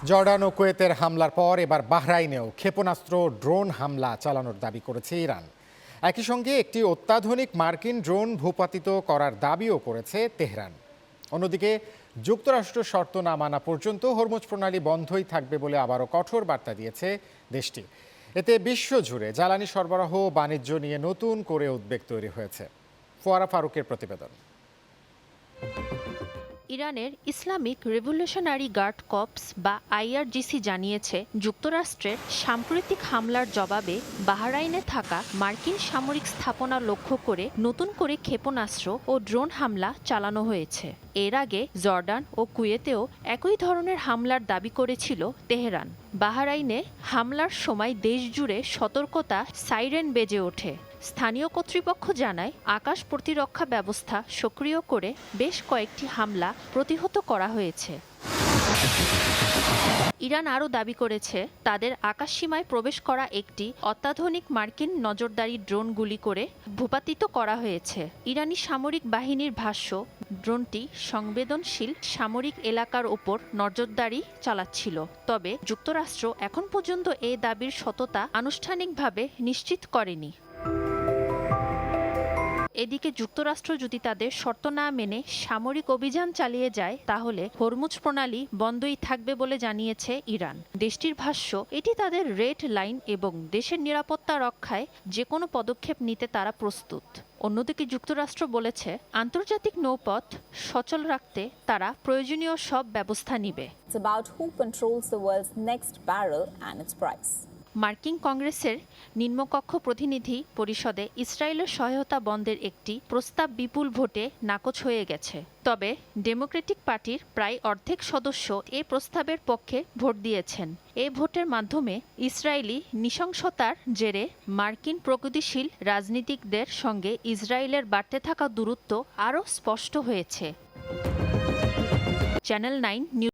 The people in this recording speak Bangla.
জর্ডান ও কুয়েতের হামলার পর এবার বাহরাইনেও ক্ষেপণাস্ত্র ড্রোন হামলা চালানোর দাবি করেছে ইরান। একই সঙ্গে একটি অত্যাধুনিক মার্কিন ড্রোন ভূপাতিত করার দাবিও করেছে তেহরান। অন্যদিকে যুক্তরাষ্ট্র শর্ত না মানা পর্যন্ত হরমুজ প্রণালী বন্ধই থাকবে বলে আবারও কঠোর বার্তা দিয়েছে দেশটি। এতে বিশ্বজুড়ে জ্বালানি সরবরাহ ও বাণিজ্য নিয়ে নতুন করে উদ্বেগ তৈরি হয়েছে। ফোয়ারা ফারুকের প্রতিবেদন। ইরানের ইসলামিক রেভলিউশনারি গার্ড কর্পস বা আইআরজিসি জানিয়েছে, যুক্তরাষ্ট্রের সাম্প্রতিক হামলার জবাবে বাহরাইনে থাকা মার্কিন সামরিক স্থাপনা লক্ষ্য করে নতুন করে ক্ষেপণাস্ত্র ও ড্রোন হামলা চালানো হয়েছে। এর আগে জর্ডান ও কুয়েতেও একই ধরনের হামলার দাবি করেছিল তেহরান। বাহরাইনে হামলার সময় দেশজুড়ে সতর্কতা সাইরেন বেজে ওঠে। স্থানীয় কর্তৃপক্ষ জানায়, আকাশ প্রতিরক্ষা ব্যবস্থা সক্রিয় করে বেশ কয়েকটি হামলা প্রতিহত করা হয়েছে। ইরান আরও দাবি করেছে, তাদের আকাশসীমায় প্রবেশ করা একটি অত্যাধুনিক মার্কিন নজরদারি ড্রোন গুলি করে ভূপাতিত করা হয়েছে। ইরানি সামরিক বাহিনীর ভাষ্য, ড্রোনটি সংবেদনশীল সামরিক এলাকার ওপর নজরদারি চালাচ্ছিল। তবে যুক্তরাষ্ট্র এখন পর্যন্ত এই দাবির সততা আনুষ্ঠানিকভাবে নিশ্চিত করেনি। এদিকে যুক্তরাষ্ট্র যদি তাদের শর্ত না মেনে সামরিক অভিযান চালিয়ে যায়, তাহলে হরমুজ প্রণালী বন্ধই থাকবে বলে জানিয়েছে ইরান। দেশটির ভাষ্য, এটি তাদের রেড লাইন এবং দেশের নিরাপত্তা রক্ষায় যে কোনো পদক্ষেপ নিতে তারা প্রস্তুত। অন্যদিকে যুক্তরাষ্ট্র বলেছে, আন্তর্জাতিক নৌপথ সচল রাখতে তারা প্রয়োজনীয় সব ব্যবস্থা নিবে। It's about who controls the world's next barrel and its price. মার্কিন কংগ্রেসের নিম্নকক্ষ প্রতিনিধি পরিষদে ইসরায়েলের সহায়তা বন্ধের একটি প্রস্তাব বিপুল ভোটে নাকচ হয়ে গেছে। তবে ডেমোক্রেটিক পার্টির প্রায় অর্ধেক সদস্য এই প্রস্তাবের পক্ষে ভোট দিয়েছেন। এই ভোটের মাধ্যমে ইসরায়েলি নৃশংসতার জেরে মার্কিন প্রগতিশীল রাজনীতিকদের সঙ্গে ইসরায়েলের বাড়তে থাকা দূরত্ব আরও স্পষ্ট হয়েছে। Channel 9 news.